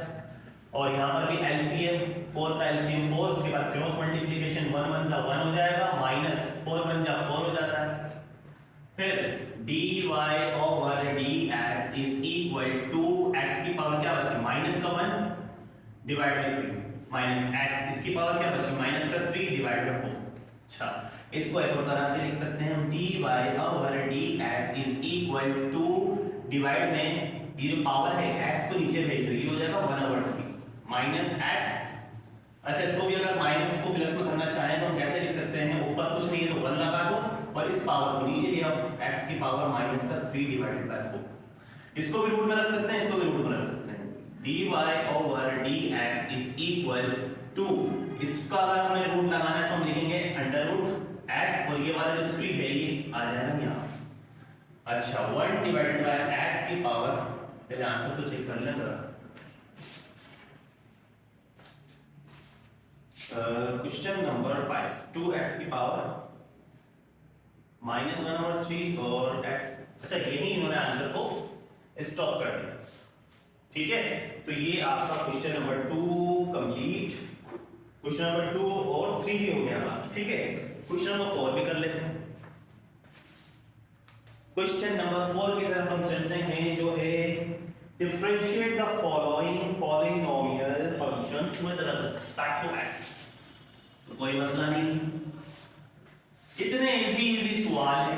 और यहाँ पर भी एलसीएम 4 का एलसीएम 4, उसके बाद क्रॉस मल्टीप्लिकेशन 1 1 सा 1 हो जाएगा माइनस 4 1 जा 4 हो जाता है। फिर dy/dx is equal to x की पावर क्या बची माइनस का 1 डिवाइड बाय 3 माइनस x, इसकी पावर क्या बची माइनस का 3 डिवाइड बाय 4। अच्छा इसको एक और तरह से लिख सकते हैं हम dy/dx is equal to divide में ये जो पावर है x को नीचे भेज दो, ये हो जाएगा 1/3 माइनस x। अच्छा इसको भी अगर माइनस को प्लस में करना चाहें तो हम कैसे लिख सकते हैं, ऊपर कुछ नहीं है तो 1 लगा दो और इस पावर को नीचे लिया x की पावर माइनस का 3 डिवाइडेड बाय 4। इसको भी रूट में रख सकते हैं, इसको भी रूट में रख सकते हैं। dy/dx इज इक्वल टू, इसका अगर हमें रूट लगाना है तो हम लिखेंगे √x और ये वाला जो 3 है ये आ जाएगा यहाँ। अच्छा 1 डिवाइडेड बाय x की पावर, पहले आंसर तो चेक कर लें जरा। क्वेश्चन नंबर 5 2x की पावर -1/3 और x, अच्छा यही इन्होंने आंसर को स्टॉप कर दिया। ठीक है तो ये आपका question number 2 complete, question number 2 और 3 भी हो गया। ठीक है क्वेश्चन नंबर 4 भी कर लेते हैं। क्वेश्चन नंबर 4 की तरफ हम चलते हैं जो है differentiate the following polynomial functions with respect to x। तो कोई मसला नहीं, कितने इजी सवाल है।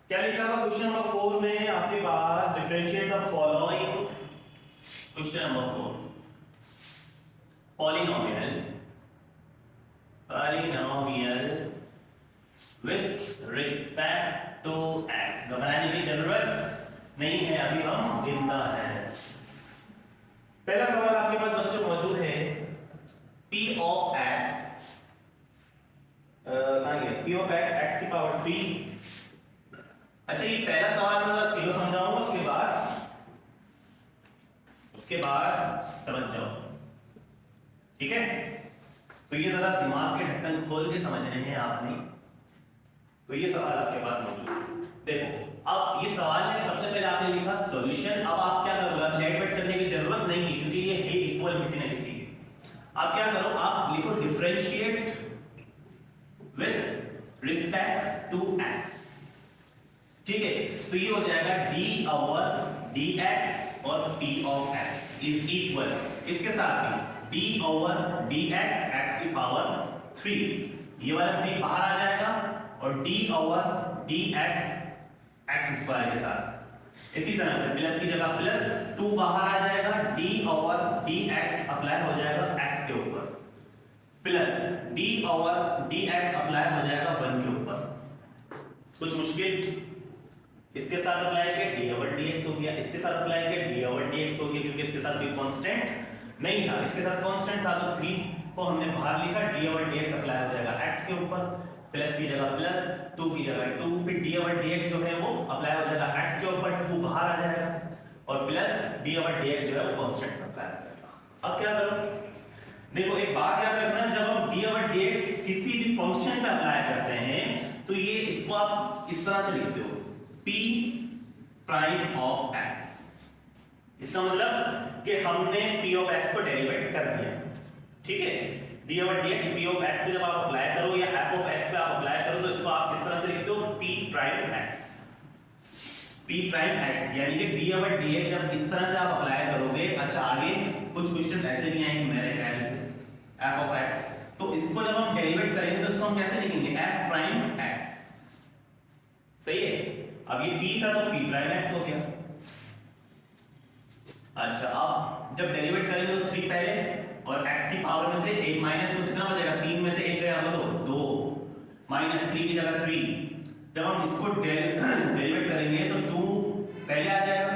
क्या लिखा हुआ क्वेश्चन नंबर 4 में आपके पास differentiate the following, question number 4 polynomial with respect to x। घबराने की जरूरत नहीं है, अभी हम जिंदा हैं। पहला सवाल आपके पास बच्चों मौजूद है p of x, p of x की पावर 3। अच्छा ये पहला सवाल मैं जरा सीधा समझाऊंगा, उसके बाद समझ जाओ। ठीक है तो ये जरा दिमाग के ढक्कन खोल के समझने हैं आपने। तो ये सवाल आपके पास मौजूद है, देखो अब ये सवाल है, सबसे पहले आपने लिखा सॉल्यूशन। अब आप क्या करोगे, आप लेट वेट करने की जरूरत नहीं है क्योंकि ये है इक्वल किसी न किसी के। आप क्या करो, आप लिखो differentiate with respect to x। ठीक है तो ये हो जाएगा d/dx और p of x is equal, इसके साथ भी d/dx x की पावर 3, ये वाला 3 बाहर आ जाएगा और d/dx x² के साथ। इसी तरह से प्लस की जगह प्लस 2 बाहर आ जाएगा, d/dx अप्लाई हो जाएगा x के ऊपर, प्लस d/dx अप्लाई हो जाएगा 1 के ऊपर। कुछ मुश्किल, इसके साथ अप्लाई किया d/dx हो गया, इसके साथ अप्लाई किया d/dx हो गया क्योंकि इसके साथ कोई कांस्टेंट नहीं था, इसके साथ कांस्टेंट था तो 3 को हमने बाहर लिखा, d/dx अप्लाई हो जाएगा x के ऊपर, प्लस की जगह प्लस 2 की जगह 2, फिर d/dx जो है वो अप्लाई हो जाएगा x के ऊपर, 2 बाहर आ जाएगा और प्लस d/dx जो है वो कांस्टेंट पर अप्लाई हो जाएगा। अब क्या करो, देखो एक बात याद रखना, जब हम d/dx किसी भी फंक्शन पे अप्लाई करते हैं तो ये इसको आप इस तरह से लिखते हो p प्राइम ऑफ x। इसका मतलब कि हमने p ऑफ x को डेरिवेट कर दिया। ठीक है d/dx p ऑफ x पे जब आप अप्लाई करो या f ऑफ x पे आप अप्लाई करो तो इसको आप किस तरह से लिखते हो p prime x, p prime x, यानी कि d/dx जब इस तरह से आप अप्लाई करोगे। अच्छा आगे कुछ क्वेश्चन ऐसे नहीं आएंगे मेरे ख्याल से f ऑफ x, तो इसको जब हम डेरिवेट करेंगे तो इसको हम कैसे लिखेंगे f प्राइम x, सही है। अब ये p था तो p प्राइम x हो गया। अच्छा अब जब डेरिवेट करेंगे तो 3 पहले और x की पावर में से 1 माइनस, तो कितना बचेगा, 3 में से 1 गया बोलो 2, माइनस 3 की जगह 3। जब हम इसको डेरिवेट करेंगे तो 2 पहले आ जाएगा,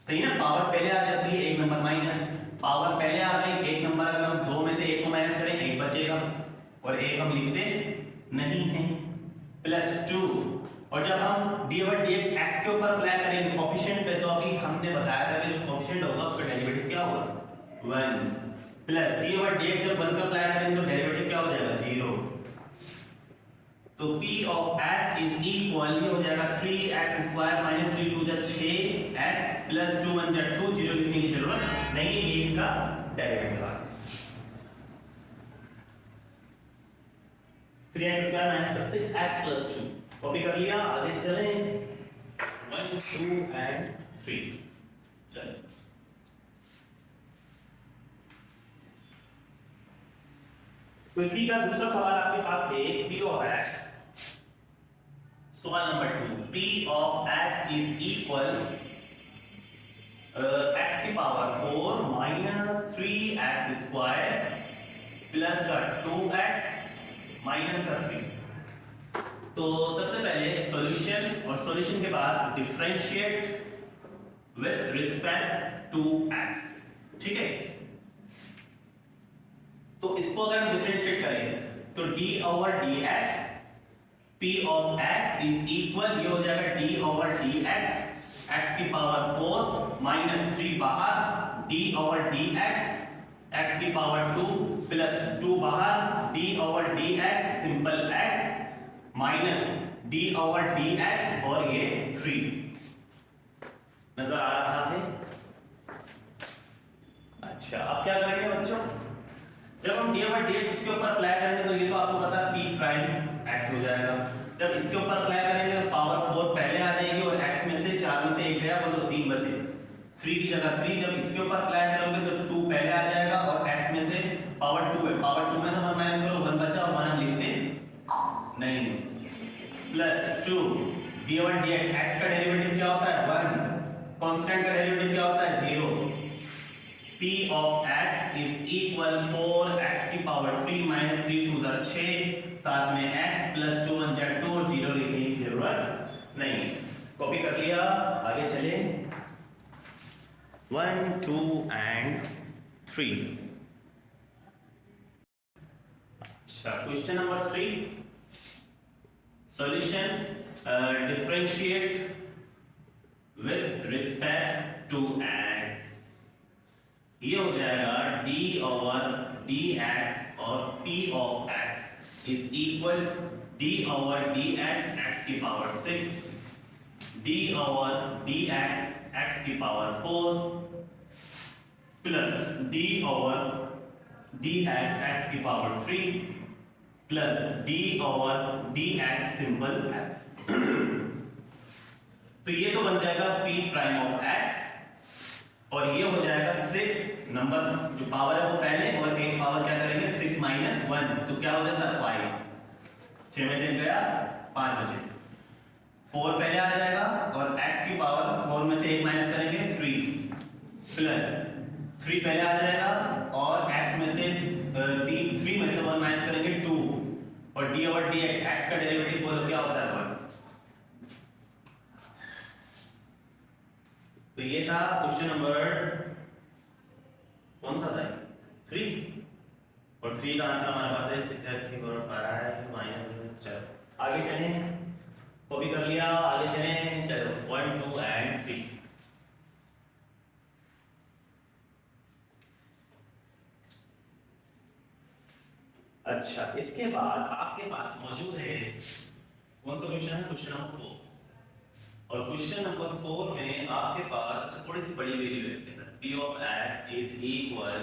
सही ना, पावर पहले आ जाती है, 1 नंबर माइनस, पावर पहले आ गई, 1 नंबर, अगर हम 2 में से 1 को माइनस करें 1 बचेगा और 1 हम लिखते नहीं हैं, प्लस 2। और जब हम dy dx x के ऊपर अप्लाई करेंगे कोफिशिएंट पे, तो अभी हमने बताया था कि जो कोफिशिएंट होगा उसका डेरिवेटिव क्या होगा 1, प्लस dy dx जब 1 पे अप्लाई करेंगे तो डेरिवेटिव क्या हो जाएगा 0। तो p of x is equal, ये हो जाएगा 3x स्क्वायर माइनस 3 2 जा 6x प्लस 2 1 जा 2, 0 लिखने की जरूरत नहीं है, ये इसका डेरिवेटिव आ गया 3x square minus 6x plus 2। Copy कर लिया, आगे चलें 1 2 एंड 3, चलें। तो इसी का दूसरा सवाल आपके पास है, p of x, सवाल number 2, p of x is equal x की power 4 minus 3x square plus का 2x माइनस का 3। तो सबसे पहले सॉल्यूशन, और सॉल्यूशन के बाद differentiate with respect to x, ठीक है। तो इसको अगर हम डिफरेंशिएट करें तो d over dx p of x is equal, ये हो जाएगा d ओवर dx x की पावर 4 माइनस 3 बाहर, d ओवर dx x की पावर 2 प्लस 2 बाहर, d over dx simple x minus d over dx और ये 3 नजर आ रहा है। अच्छा अब क्या करेंगे बच्चों, जब हम d ओवर dx इसके ऊपर अप्लाई करेंगे तो ये तो आपको पता है p प्राइम x हो जाएगा। जब इसके ऊपर अप्लाई करेंगे तो पावर 4 पहले आ जाएगी और x में से 4 में से 1 गया वो तो 3 बचे, 3 की जगह 3। जब इसके ऊपर अप्लाई करोगे तो 2 पहले आ जाएगा और x में से पावर 2 है, पावर 2 में से 1 माइनस करो 1 बचा और 1 हम लिखते नहीं, plus 2 d over dx x का डेरिवेटिव क्या होता है 1, कांस्टेंट का डेरिवेटिव क्या होता है 0। p of x is equal 4x की पावर 3 माइनस 3 2 जा 6, साथ में x प्लस 2 1 जा 2, 0 लिखने की जरूरत नहीं। कॉपी कर लिया, आगे चले 1 2 एंड 3। अच्छा question number 3, solution differentiate with respect to x, ये हो जाएगा d ओवर dx और p of x is equal d over dx x की power 6, d over dx x की power 4 plus d over dx x की power 3 plus d over dx simple x। तो ये तो बन जाएगा p प्राइम ऑफ x और ये हो जाएगा 6 नंबर जो पावर है वो पहले और एक पावर क्या करेंगे 6 माइनस 1, तो क्या हो जाता है 5, 6 में से गया 5 बचे, 4 पहले आ जाएगा और x की पावर 4 में से 1 माइनस करेंगे 3 प्लस 3 पहले आ जाएगा और x में से 3 में से 1 माइनस करेंगे 2 और d ओवर dx x का डेरिवेटिव बोलो क्या होता है 1। तो ये था क्वेश्चन नंबर कौन सा था 3, और 3 का आंसर हमारे पास है 6x की पावर 5 माइनस। चलो आगे चलें, कॉपी कर लिया, आगे चलें, चलो 1 2 एंड 3। अच्छा इसके बाद आपके पास मौजूद है कौन सा क्वेश्चन है, क्वेश्चन नंबर 4, और क्वेश्चन नंबर 4 में आपके पास थोड़ी सी बड़ी वैल्यू है इसके अंदर, p of x is equal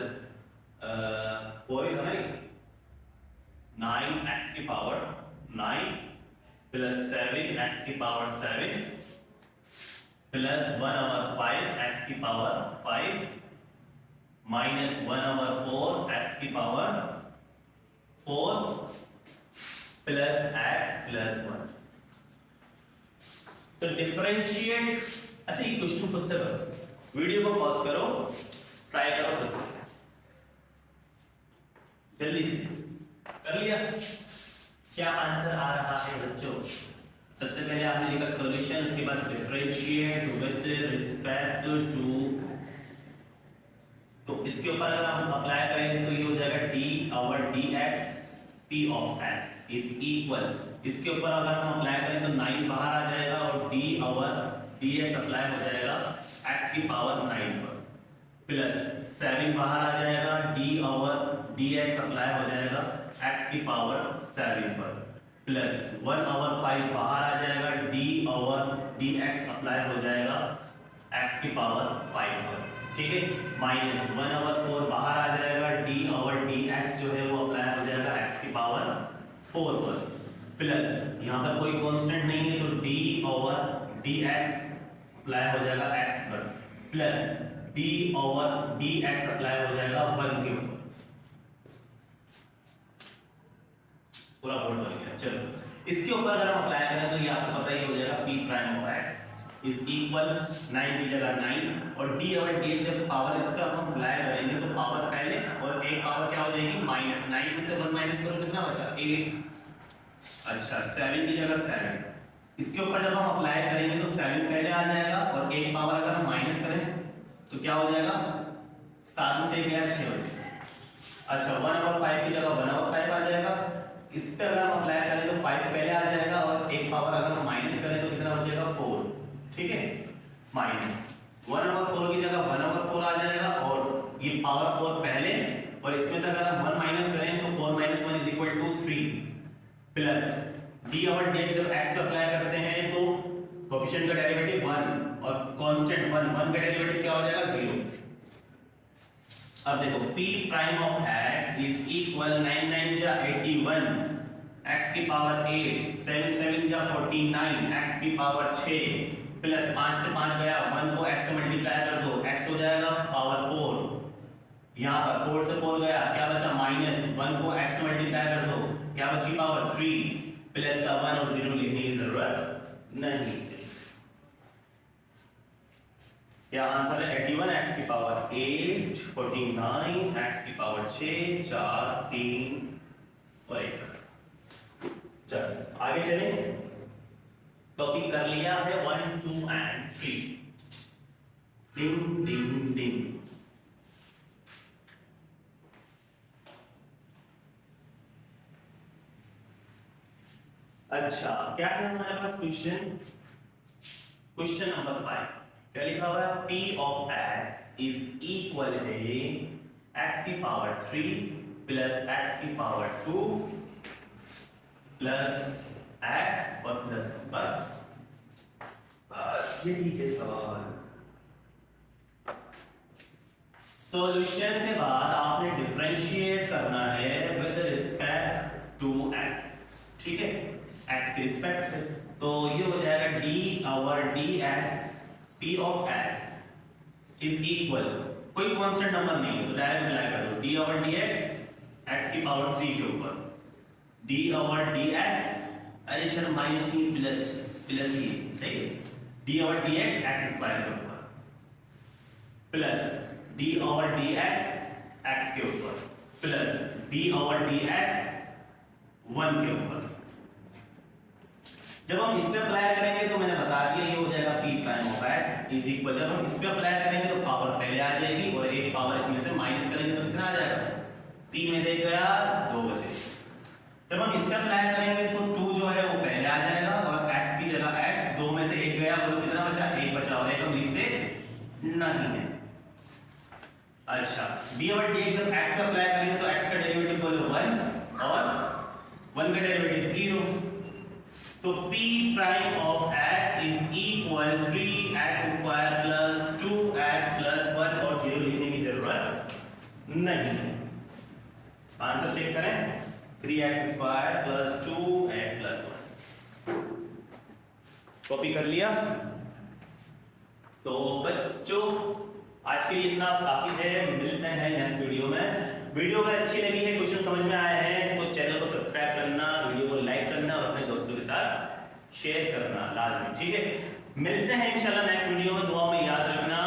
4 is right 9x की पावर 9 प्लस 7x की पावर 7 प्लस 1 ओवर 5x की पावर 5 माइनस 1 ओवर 4x की पावर 4 प्लस x प्लस 1। तो डिफरेंशिएट, अच्छा ये क्वेश्चन खुद से करो, वीडियो को पॉज करो, ट्राई करो खुद से, जल्दी से कर लिया। क्या आंसर आ रहा है बच्चों? सबसे पहले आपने लिखा सॉल्यूशन, उसके बाद differentiate with respect to x। तो इसके ऊपर अगर हम अप्लाई करें तो ये हो जाएगा d over dx p of x is equal, इसके ऊपर अगर हम अप्लाई करें तो 9 बाहर आ जाएगा और d ओवर dx अप्लाई हो जाएगा x की पावर 9 पर, प्लस 7 बाहर आ जाएगा, d ओवर dx अप्लाई हो जाएगा x की पावर 7 पर, प्लस 1 ओवर 5 बाहर आ जाएगा, d ओवर dx अप्लाई हो जाएगा x की पावर 5 पर, ठीक है, माइनस 1 ओवर 4 बाहर आ जाएगा, d ओवर dx जो है वो अप्लाई हो जाएगा x की पावर 4 पर, प्लस यहाँ पर कोई कांस्टेंट नहीं है तो d ओवर dx अप्लाई हो जाएगा x पर, plus d over dx apply हो जाएगा 1 के ऊपर, पूरा बोर्ड बन गया। चलो इसके ऊपर अगर हम अप्लाई करें तो ये आपको पता ही हो जाएगा p prime of x is equal 9 की जगह 9 और d ओवर dx, जब पावर इसका हम अप्लाई करेंगे तो पावर पहले और एक पावर क्या हो जाएगी माइनस, 9 में से 1 माइनस करो कितना बचा 8, अच्छा 7 की जगह 7, इसके ऊपर जब हम अप्लाई करेंगे तो 7 पहले आ जाएगा और एक पावर अगर हम माइनस करें तो क्या हो जाएगा, 7 में से 1 गया 6 बचेगा, अच्छा 1 ओवर 5 की जगह 1 ओवर 5 आ जाएगा, इस पे अगर हम अप्लाई करें तो 5 पहले आ जाएगा और एक पावर अगर हम माइनस करें तो कितना बचेगा 4, ठीक है, माइनस 1 ओवर 4 की जगह 1 ओवर 4 आ जाएगा और ये पावर 4 पहले और इसमें से अगर हम 1 माइनस करें तो 4 minus 1 is equal to 3, plus d over dx जब x पे अप्लाई करते हैं तो कोएफिशिएंट का डेरिवेटिव 1 और कांस्टेंट 1 का डेरिवेटिव क्या हो जाएगा 0। अब देखो p prime of x is equal 9 9 जा 81 x की पावर 8, 7 7 जा 49 x की पावर 6, प्लस 5 से 5 गया, 1 को x से मल्टीप्लाई कर दो, x हो जाएगा पावर 4, यहाँ पर 4 से 4 गया, क्या बचा माइनस, 1 को x से मल्टीप्लाई कर दो, क्या बची पावर 3, प्लस का 1 और 0 लिखने की जरूरत नहीं। क्या आंसर है 81 x की पावर 8, 49 x की पावर 6, 4 3 और 1। चलो आगे चलें, टॉपिक कर लिया है 1 2 एंड 3, डिंग डिंग डिंग। अच्छा क्या है हमारे पास क्वेश्चन, क्वेश्चन नंबर 5, क्या लिखा हुआ है p of x is equal है x की पावर 3 प्लस x की पावर 2 प्लस x और प्लस, बस यही है सवाल। सॉल्यूशन के बाद आपने डिफरेंशिएट करना है विद रिस्पेक्ट टू x, ठीक है, x के रिस्पेक्ट से, तो ये हो जाएगा d over dx p of x is equal, कोई कांस्टेंट नंबर नहीं है तो डायरेक्ट अप्लाई कर दो, d ओवर dx x की पावर 3 के ऊपर, d ओवर dx, अरे सर माइनस नहीं प्लस, प्लस ही सही है, d over dx x square के ऊपर, plus d over dx x के ऊपर, प्लस d ओवर dx 1 के ऊपर। जब हम इस पे अप्लाई करेंगे तो मैंने बता दिया ये हो जाएगा p prime of x is equal, जब हम इस पे अप्लाई करेंगे तो पावर पहले आ जाएगी और एक पावर इसमें से माइनस करेंगे तो कितना आ जाएगा, 3 में से 1 गया 2 बचे, जब हम इस पे अप्लाई करेंगे तो 2 जो है वो पहले आ जाएगा और x की जगह x, 2 में से 1 गया बोलो कितना बचा, 1 बचा और 1 हम लिखते नहीं है। अच्छा d ओवर dx जब x पे अप्लाई करेंगे तो x का डेरिवेटिव बोलो 1 और 1 का डेरिवेटिव 0, तो p prime of x is equal 3x square plus 2x plus 1 और 0 लिखने की जरूरत नहीं है। आंसर चेक करें, 3x square plus 2x plus 1, copy कर लिया। तो बच्चों आज के लिए इतना काफी है, मिलते हैं नेक्स्ट वीडियो में। वीडियो अगर अच्छी लगी है, क्वेश्चन समझ में आया है तो चैनल को सब्सक्राइब करना, वीडियो को लाइक करना और अपने दोस्तों के साथ शेयर करना लाजमी, ठीक है। मिलते हैं इंशाल्लाह नेक्स्ट वीडियो में, दुआ में याद रखना।